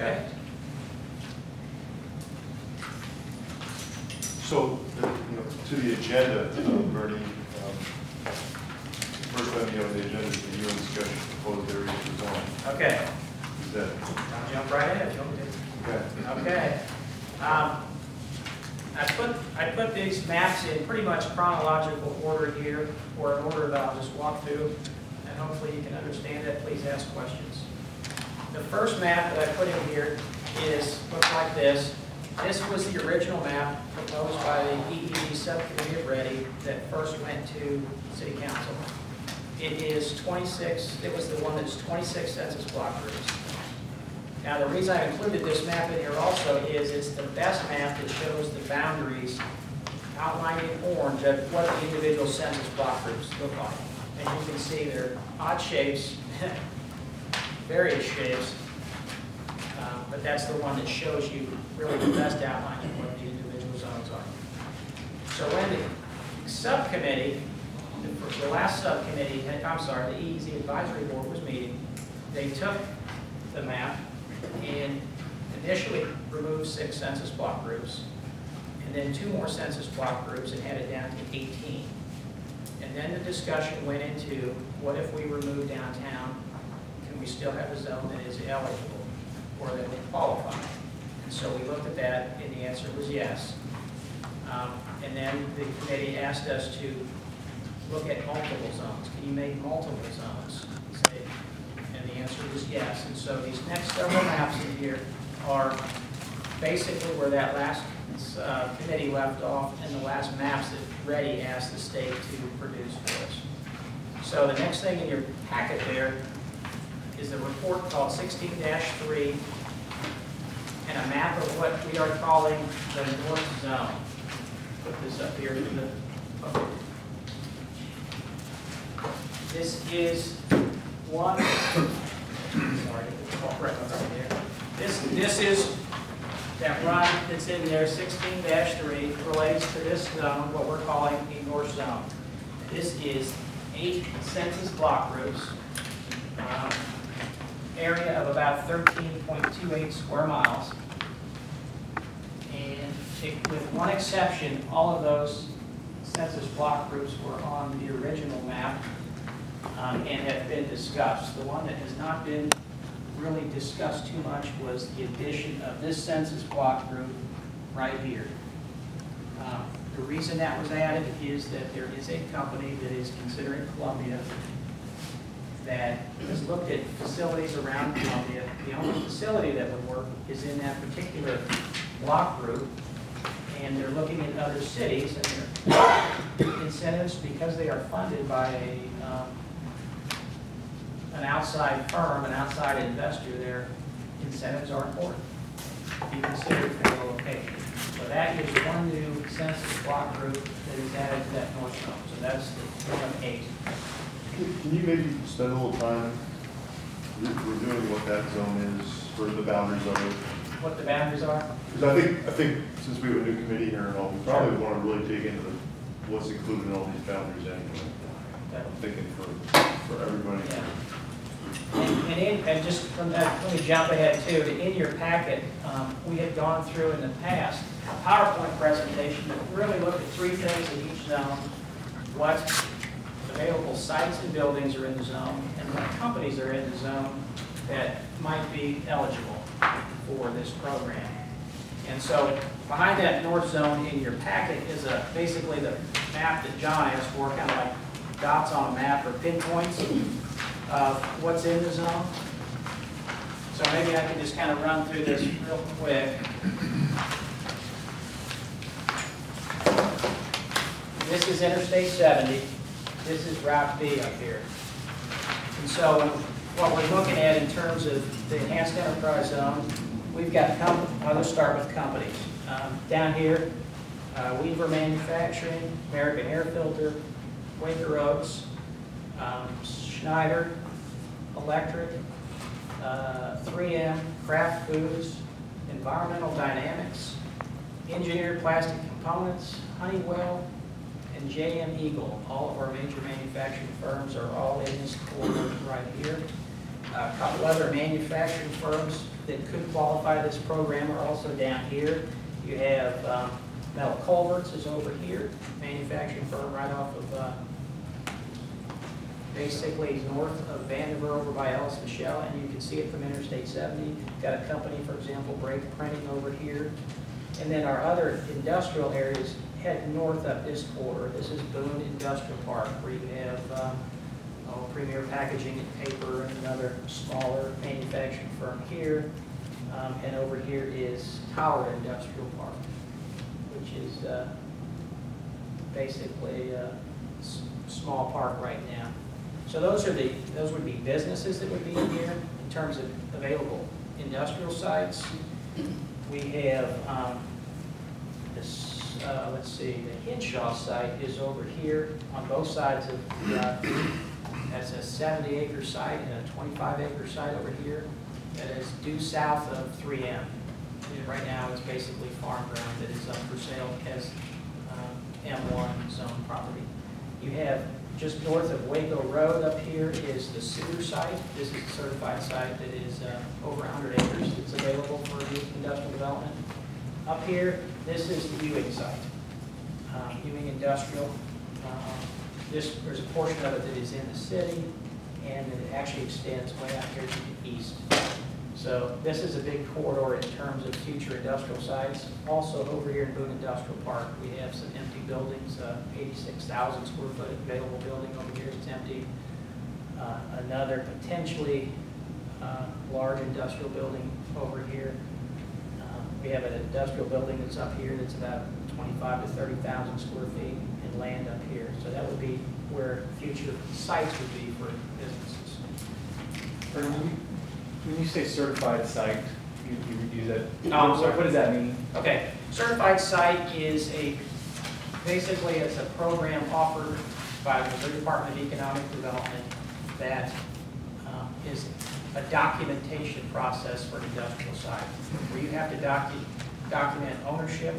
Okay. So, to the agenda, Bernie, first item on the agenda is the UN discussion proposed areas for zoning. Okay. Is that? I'll jump right in if you want me to. Okay. Okay. I put these maps in pretty much chronological order here, or an order that I'll just walk through, and hopefully you can understand it. Please ask questions. The first map that I put in here looks like this. This was the original map proposed by the EEZ subcommittee of Ready that first went to City Council. It is 26, it was the one that's 26 census block groups. Now the reason I included this map in here also is it's the best map that shows the boundaries outlined in orange of what the individual census block groups look like. And you can see they're odd shapes, various shapes, but that's the one that shows you really the best outline of what the individual zones are. So when the subcommittee, the last subcommittee, the EEZ Advisory Board was meeting, they took the map and initially removed 6 census block groups, and then 2 more census block groups and had it down to 18. And then the discussion went into, what if we remove downtown? Can we still have a zone that is eligible or that would qualify? And so we looked at that, and the answer was yes. And then the committee asked us to look at multiple zones. Can you make multiple zones? And the answer was yes. And so these next several maps in here are basically where that last committee left off, and the last maps that Ready asked the state to produce for us. So the next thing in your packet there is the report called 16-3, and a map of what we are calling the North Zone. Put this up here to the public. This is one. Sorry, right there. This is that run that's in there, 16-3, relates to this zone, what we're calling a North Zone. This is 8 census block groups, area of about 13.28 square miles, and with one exception, all of those census block groups were on the original map and have been discussed. The one that has not been really discussed too much was the addition of this census block group right here. The reason that was added is that there is a company that is considering Columbia that has looked at facilities around Columbia. The only facility that would work is in that particular block group, and they're looking at other cities, and their incentives, because they are funded by an outside firm, an outside investor, their incentives are important to be considered for the location. So that is one new census block group that is added to that North Zone. So that's the one 8. Can you maybe spend a little time reviewing what that zone is, for the boundaries of it? What the boundaries are? Because I think since we have a new committee here and all, we probably want to really dig into what's included in all these boundaries anyway. I'm thinking for everybody. Yeah. And just from that, let me jump ahead too. In your packet, we had gone through in the past a PowerPoint presentation that really looked at 3 things in each zone: what available sites and buildings are in the zone, and what companies are in the zone that might be eligible for this program. And so behind that North Zone in your packet is basically the map that John asked for, kind of like dots on a map or pinpoints of what's in the zone. So maybe I can just kind of run through this real quick. This is Interstate 70. This is Route B up here. And so what we're looking at in terms of the Enhanced Enterprise Zone, we've got I'll just start with companies. Down here, Weaver Manufacturing, American Air Filter, Quaker Oats, Schneider Electric, 3M, Kraft Foods, Environmental Dynamics, Engineered Plastic Components, Honeywell, and JM Eagle. All of our major manufacturing firms are all in this corridor right here. A couple other manufacturing firms that could qualify this program are also down here. You have Metal Culverts is over here, manufacturing firm right off of basically north of Vanderbilt over by Ellis Michelle, and you can see it from Interstate 70. Got a company, for example, Brake Printing over here. And then our other industrial areas head north up this corridor. This is Boone Industrial Park, where you have Premier Packaging and Paper and another smaller manufacturing firm here. And over here is Tower Industrial Park, which is basically a small park right now. So those would be businesses that would be in here in terms of available industrial sites. We have this, let's see, the Hinshaw site is over here on both sides of the that's a 70-acre site and a 25-acre site over here that is due south of 3M. And right now it's basically farm ground that is up for sale as M1 zone property. You have just north of Waco Road up here is the Cedar site. This is a certified site that is over 100 acres. It's available for industrial development. Up here, this is the Ewing site, Ewing Industrial. There's a portion of it that is in the city, and it actually extends way out here to the east. So this is a big corridor in terms of future industrial sites. Also over here in Boone Industrial Park, we have some empty buildings, 86,000 square foot available building over here that's empty. Another potentially large industrial building over here. We have an industrial building that's up here that's about 25 to 30,000 square feet and land up here. So that would be where future sites would be for businesses. When you say certified site, you use that. I'm sorry. What does that mean? Okay, certified site is basically it's a program offered by the Missouri Department of Economic Development that is a documentation process for an industrial site, where you have to document ownership,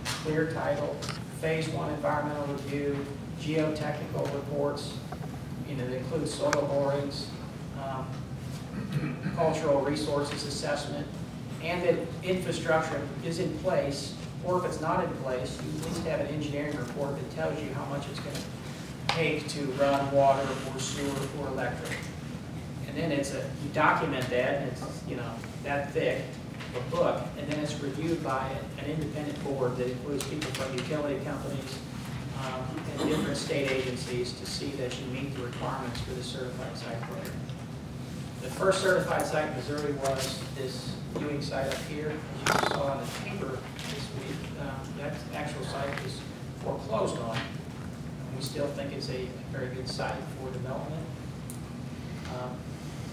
clear title, phase 1 environmental review, geotechnical reports, that includes soil borings, cultural resources assessment, and that infrastructure is in place, or if it's not in place, you at least have an engineering report that tells you how much it's going to take to run water or sewer or electric. And then you document that, and it's that thick, a book, and then it's reviewed by an independent board that includes people from utility companies and different state agencies to see that you meet the requirements for the certified site program. The first certified site in Missouri was this Ewing site up here. As you saw in the paper this week, that actual site was foreclosed on. We still think it's a very good site for development.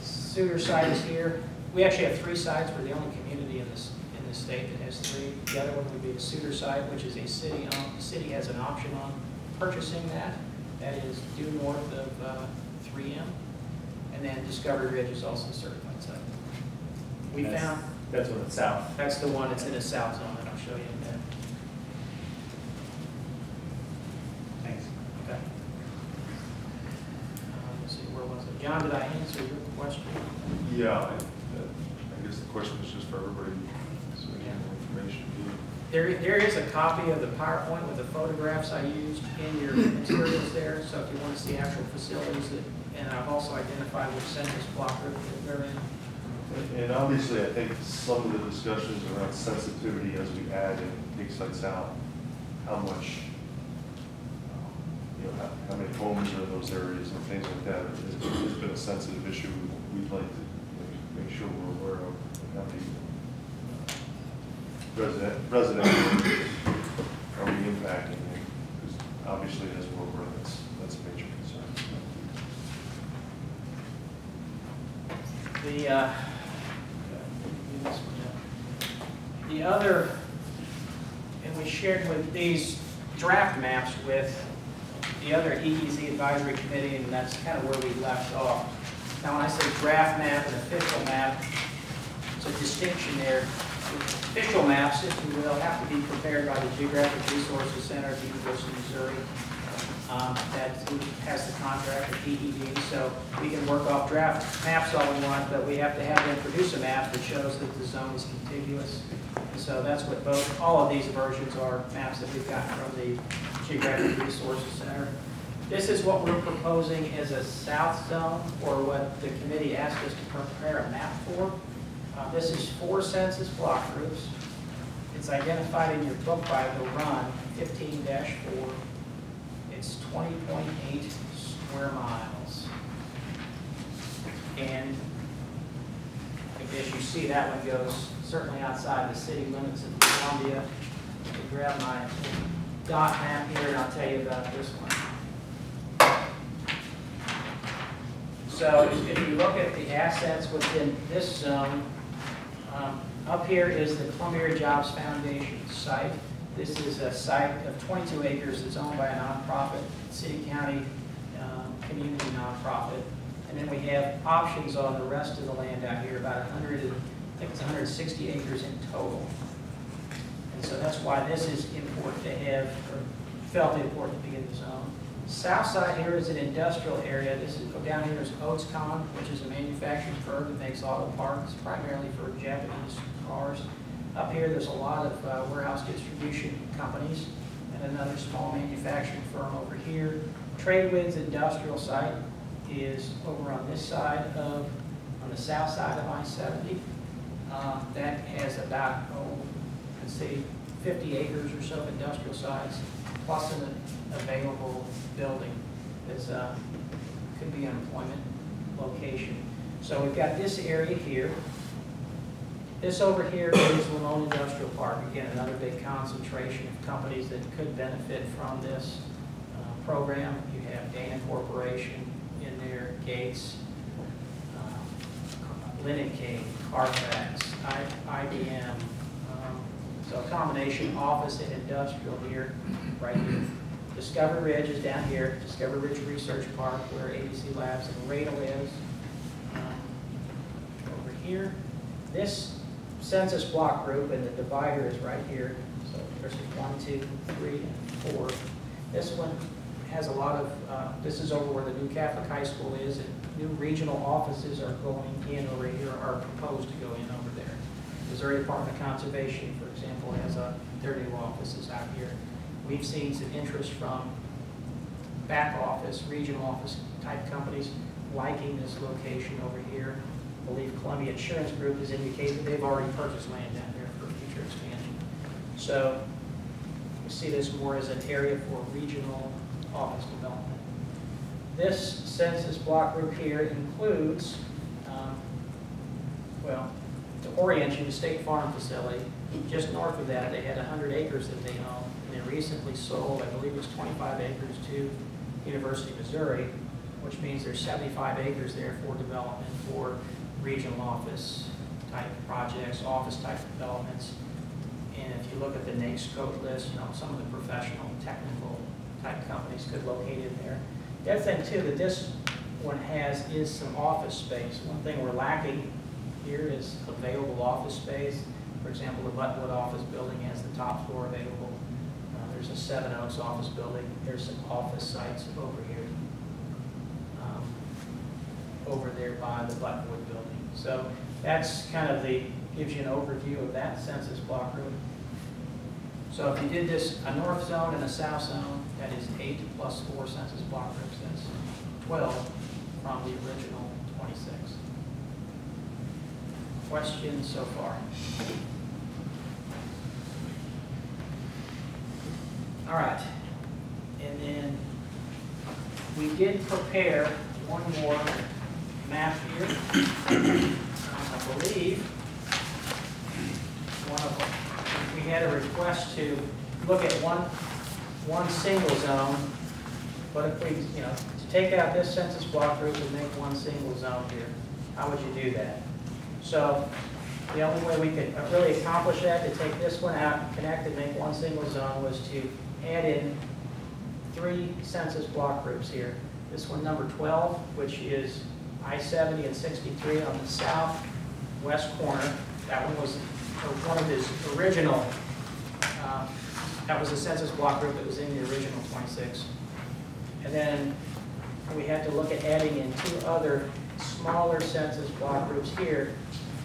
Cedar site is here. We actually have 3 sites. We're the only community in the state that has 3. The other one would be the Cedar site, which is a city-owned. The city has an option on purchasing that. That is due north of 3M. And then Discovery Ridge is also a certified site. That's when it's south. That's the one that's in the south zone that I'll show you in a minute. Thanks. Okay. Let's see, where was it? John, did I answer your question? Yeah, I guess the question was just for everybody, so we have more information. There is a copy of the PowerPoint with the photographs I used in your materials there, so if you want to see actual facilities, and I've also identified which census block they're in. And obviously, I think some of the discussions around sensitivity as we add and take sites out, how much, how many homes are in those areas and things like that has been a sensitive issue we'd like to make sure we're aware of how many residential are we impacting, because obviously as we're aware, that's a major concern. The other, and we shared with these draft maps with the other EEZ advisory committee, and that's kind of where we left off. Now, when I say draft map and official map, it's a distinction there. Official maps, if you will, have to be prepared by the Geographic Resources Center at the University of Missouri. that has the contract with EEZ, so we can work off draft maps all we want, but we have to have them produce a map that shows that the zone is contiguous. And so that's what all of these versions are, maps that we've gotten from the Geographic Resources Center. This is what we're proposing as a south zone, or what the committee asked us to prepare a map for. This is 4 census block groups. It's identified in your book by the run, 15-4. It's 20.8 square miles. And as you see, that one goes certainly outside the city limits of Columbia. Let me grab my dot map here and I'll tell you about this one. So if you look at the assets within this zone, up here is the Columbia Jobs Foundation site. This is a site of 22 acres that's owned by a nonprofit, city-county community nonprofit. And then we have options on the rest of the land out here, about 160 acres in total. And so that's why this is important to have, or felt important to be in the zone. South side here is an industrial area. This is, down here is Oats Common, which is a manufacturing firm that makes auto parts, primarily for Japanese cars. Up here, there's a lot of warehouse distribution companies, and another small manufacturing firm over here. Tradewinds industrial site is over on this side of, on the south side of I-70. That has about, let's say, 50 acres or so of industrial sites, plus an available building that's could be an employment location. So we've got this area here. This over here is Lamone Industrial Park. Again, another big concentration of companies that could benefit from this program. You have Dana Corporation in there, Gates, Linen King, Carfax, IBM. So a combination office and industrial here, right here. Discovery Ridge is down here, Discovery Ridge Research Park, where ABC Labs and Radel is. Over here. This census block group, and the divider is right here. So there's 1, 2, 3, and 4. This one has a lot of, this is over where the new Catholic High School is, and new regional offices are going in over here, are proposed to go in over there. Missouri Department of Conservation, for example, has their new offices out here. We've seen some interest from back office, regional office type companies liking this location over here. I believe Columbia Insurance Group has indicated they've already purchased land down there for future expansion. So we see this more as an area for regional office development. This census block group here includes, well, to orient you, the State Farm facility. Just north of that, they had 100 acres that they own. And they recently sold, I believe it was 25 acres to University of Missouri, which means there's 75 acres there for development for regional office type projects, office type developments. And if you look at the NAICS code list, you know, some of the professional, technical type companies could locate in there. The other thing too that this one has is some office space. One thing we're lacking here is available office space. For example, the Buttonwood office building has the top floor available. There's a 7 Oaks office building. There's some office sites over here, over there by the Buttonwood building. So that's kind of gives you an overview of that census block group. So if you did this, a north zone and a south zone, that is 8 plus 4 census block groups. That's 12 from the original 26. Questions so far? All right, and then we did prepare one more map here. I believe we had a request to look at one single zone, but if we, to take out this census block group and make one single zone here, how would you do that? So the only way we could really accomplish that, to take this one out and connect and make one single zone, was to add in 3 census block groups here. This one, number 12, which is I-70 and 63 on the southwest corner. That one was one of his original, that was a census block group that was in the original 26. And then we had to look at adding in 2 other smaller census block groups here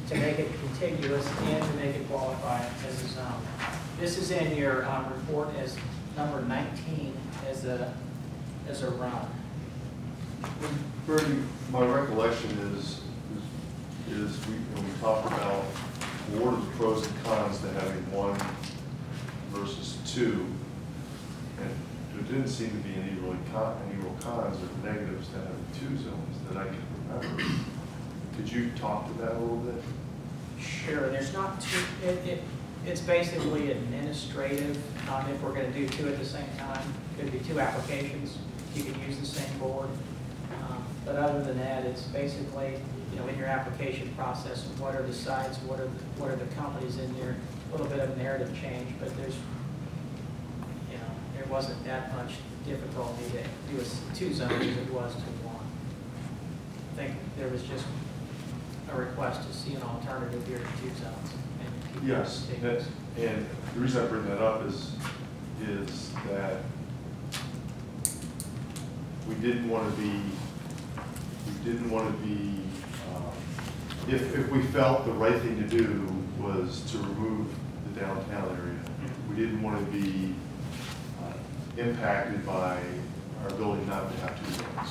to make it contiguous and to make it qualify as a zone. This is in your report as number 19 as a run. Bernie, my recollection is when we talked about what are the pros and cons to having 1 versus 2, and there didn't seem to be any real cons or negatives to having 2 zones that I can remember. Could you talk to that a little bit? Sure, there's not too, it's basically administrative. If we're going to do 2 at the same time, could be 2 applications. You could use the same board. But other than that, it's basically, in your application process, what are the sites, what are the companies in there, a little bit of narrative change, but there's, there wasn't that much difficulty to do 2 zones as it was to 1. I think there was just a request to see an alternative here to 2 zones. And keep Yes, it and the reason I bring that up is that we didn't want to be, if we felt the right thing to do was to remove the downtown area, we didn't want to be impacted by our ability not to have 2 zones.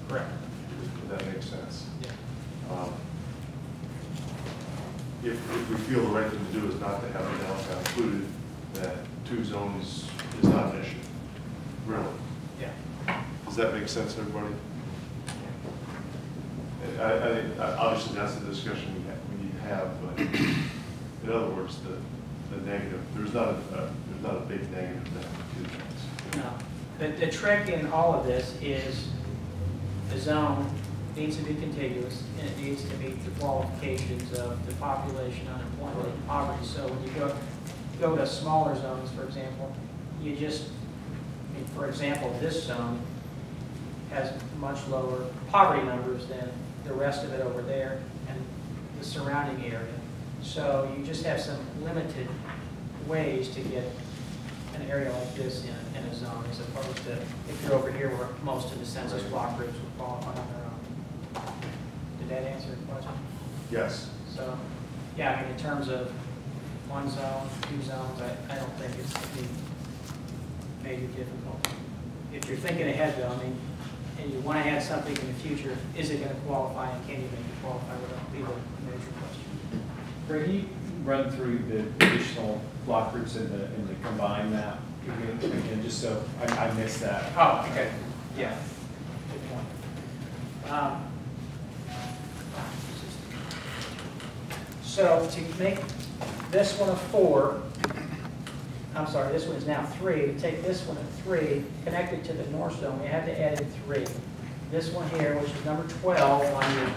Correct. If that makes sense. Yeah. If we feel the right thing to do is not to have the downtown included, that 2 zones is not an issue, really. Yeah. Does that make sense to everybody? I think obviously that's the discussion we need to have, but in other words, the negative, there's not a big negative to having 2 zones. No. The trick in all of this is the zone needs to be contiguous, and it needs to meet the qualifications of the population, unemployment, and poverty. So when you go to smaller zones, for example, you just, for example, this zone has much lower poverty numbers than the rest of it over there and the surrounding area. So you just have some limited ways to get an area like this in a zone, as opposed to if you're over here where most of the census block groups would qualify on their own. Did that answer your question? Yes. So, yeah, I mean, in terms of 1 zone, 2 zones, I don't think it's a major difficulty. If you're thinking ahead, though, I mean, and you want to add something in the future, is it going to qualify and can you make it qualify without being a major question? Greg, you run through the additional block groups in the combined map again, just so I missed that. Oh, okay. Yeah. Good point. So to make this one a 4, I'm sorry, this one is now 3. To take this one at 3, connected to the north zone, we had to add in 3. This one here, which is number 12 on your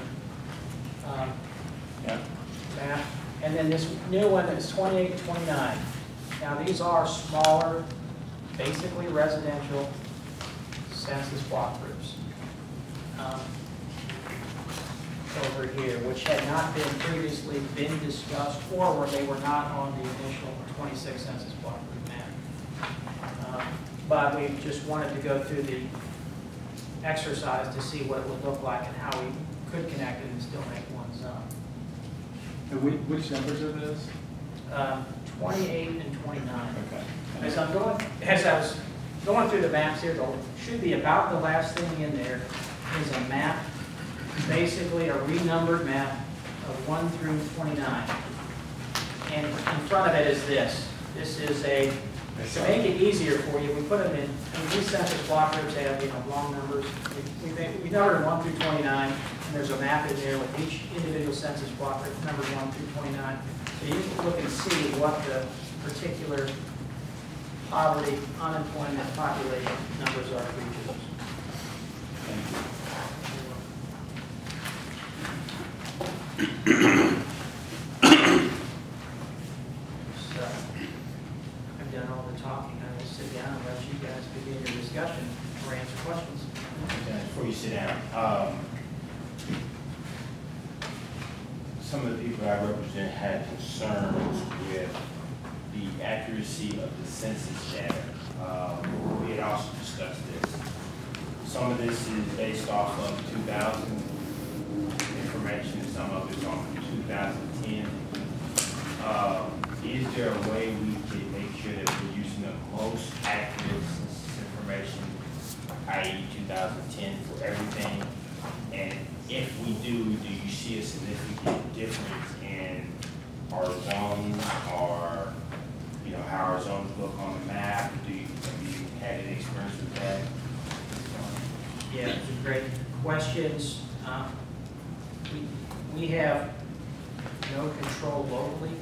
map, and then this new one is 28 and 29. Now these are smaller, basically residential census block groups over here, which had not been previously discussed, or where they were not on the initial 26 census block group map. But we just wanted to go through the exercise to see what it would look like and how we could connect it and still make 1 zone. And which numbers are those? 28 and 29. Okay. As I was going through the maps here, though, should be about the last thing in there is a map, basically a renumbered map of 1 through 29. And in front of it is this. This is to make it easier for you, we put them in, these census block groups have, long numbers. We numbered 1 through 29, and there's a map in there with each individual census block group numbered 1 through 29. So you can look and see what the particular poverty, unemployment, population numbers are for each of those. So, I've done all the talking. I will sit down and let you guys begin your discussion or answer questions. Before you sit down, some of the people I represent had concerns with the accuracy of the census data. We had also discussed this. some of this is based off of 2000 information, some of it's off of 2010. Is there a way we can make sure that we're using the most accurate census information, i.e. 2010 for everything? And if we do you see a significant difference in our zones, or how our zones look on the map? Have you had any experience with that? Yeah, those are great questions. We have no control locally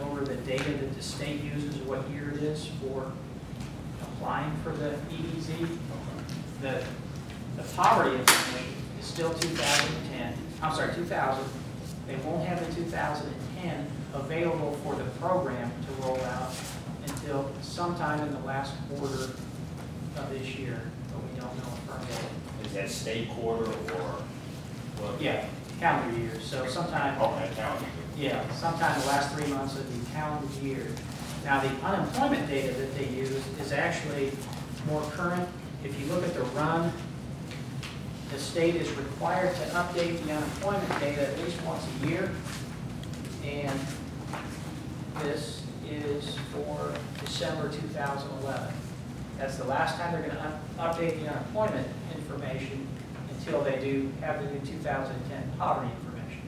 over the data that the state uses, what year it is for applying for the EEZ. The poverty information is still 2010. I'm sorry, 2000. They won't have the 2010 available for the program to roll out until sometime in the last quarter of this year, but we don't know a firm date. Is that state quarter or what? Yeah, calendar year. So sometime. Okay, calendar year. Yeah, sometime the last 3 months of the calendar year. Now, the unemployment data that they use is actually more current. If you look at the run, the state is required to update the unemployment data at least once a year. And this is for December 2011. That's the last time they're going to update the unemployment information until they do have the new 2010 poverty information,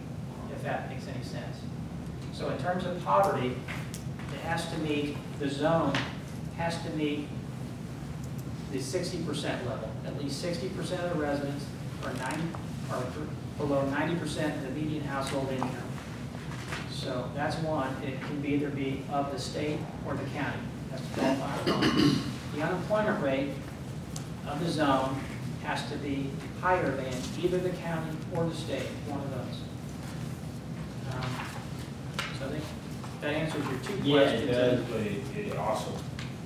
if that makes any sense. So in terms of poverty, it has to meet, the zone has to meet the 60% level. At least 60% of the residents are below 90% of the median household income. So that's one. It can either be of the state or the county. That's qualified one. The unemployment rate of the zone has to be higher than either the county or the state, one of those. So I think that answers your two Yeah, questions. it does, but it also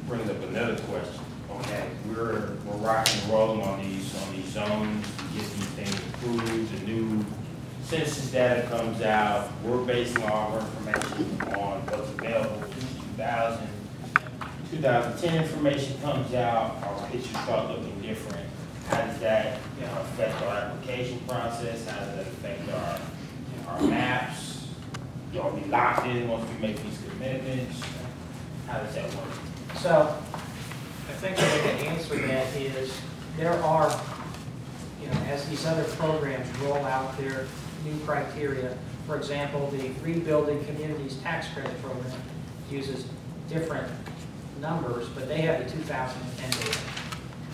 brings up another question. Okay, we're rocking and rolling on these zones, to get these things approved, the new census data comes out, we're basing all our information on what's available in 2000. 2010 information comes out, our pictures start looking different. How does that affect our application process? How does that affect our maps? Are we locked in once we make these commitments? How does that work? So I think the way to answer that is there are, as these other programs roll out their new criteria, for example, the Rebuilding Communities Tax Credit Program uses different numbers, but they have the 2010 data.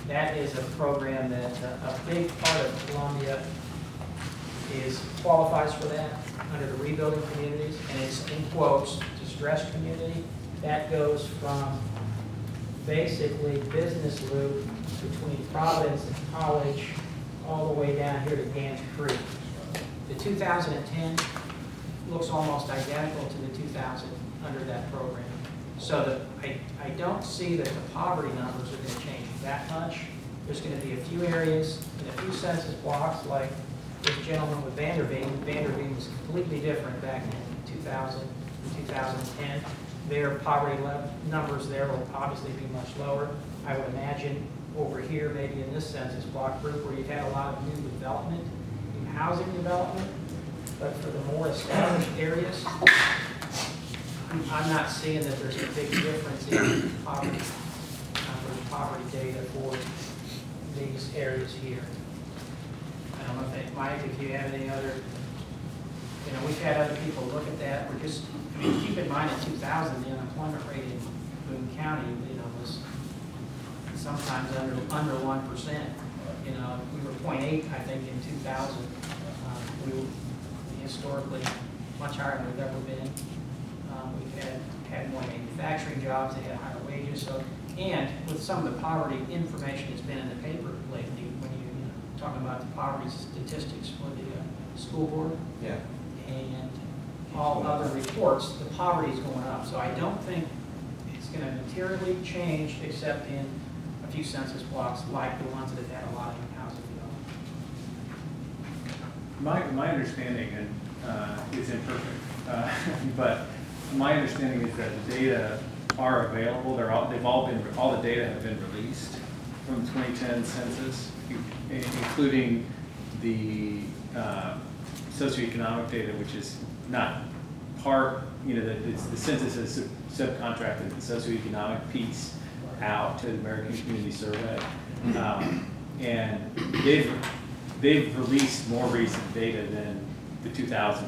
That is a program that a big part of Columbia qualifies for that under the Rebuilding Communities, and it's in quotes, distressed community. That goes from basically business loop between Providence and College all the way down here to Gans Creek. The 2010 looks almost identical to the 2000 under that program. So I don't see that the poverty numbers are going to change that much. There's going to be a few areas and a few census blocks, like this gentleman with Vanderveen. Vanderveen was completely different back in 2000 and 2010. Their poverty numbers there will obviously be much lower. I would imagine over here, maybe in this census block group, where you've had a lot of new development, new housing development, but for the more established areas, I'm not seeing that there's a big difference in poverty numbers, poverty data for these areas here. I don't know if Mike, if you have any other, we've had other people look at that. We're just, keep in mind in 2000, the unemployment rate in Boone County, was sometimes under 1%. We were 0.8, I think, in 2000. We were historically much higher than we've ever been. We've had more manufacturing jobs, they had higher wages. So, and with some of the poverty information that's been in the paper lately, when you're talking about the poverty statistics for the school board, Yeah. and all other reports, the poverty is going up. So I don't think it's going to materially change, except in a few census blocks like the ones that have had a lot of new housing development. My understanding, and is imperfect, but my understanding is that the data are available. All the data have been released from the 2010 census, including the socioeconomic data, which is not part, it's the census has subcontracted the socioeconomic piece out to the American Community Survey. And they've released more recent data than the 2000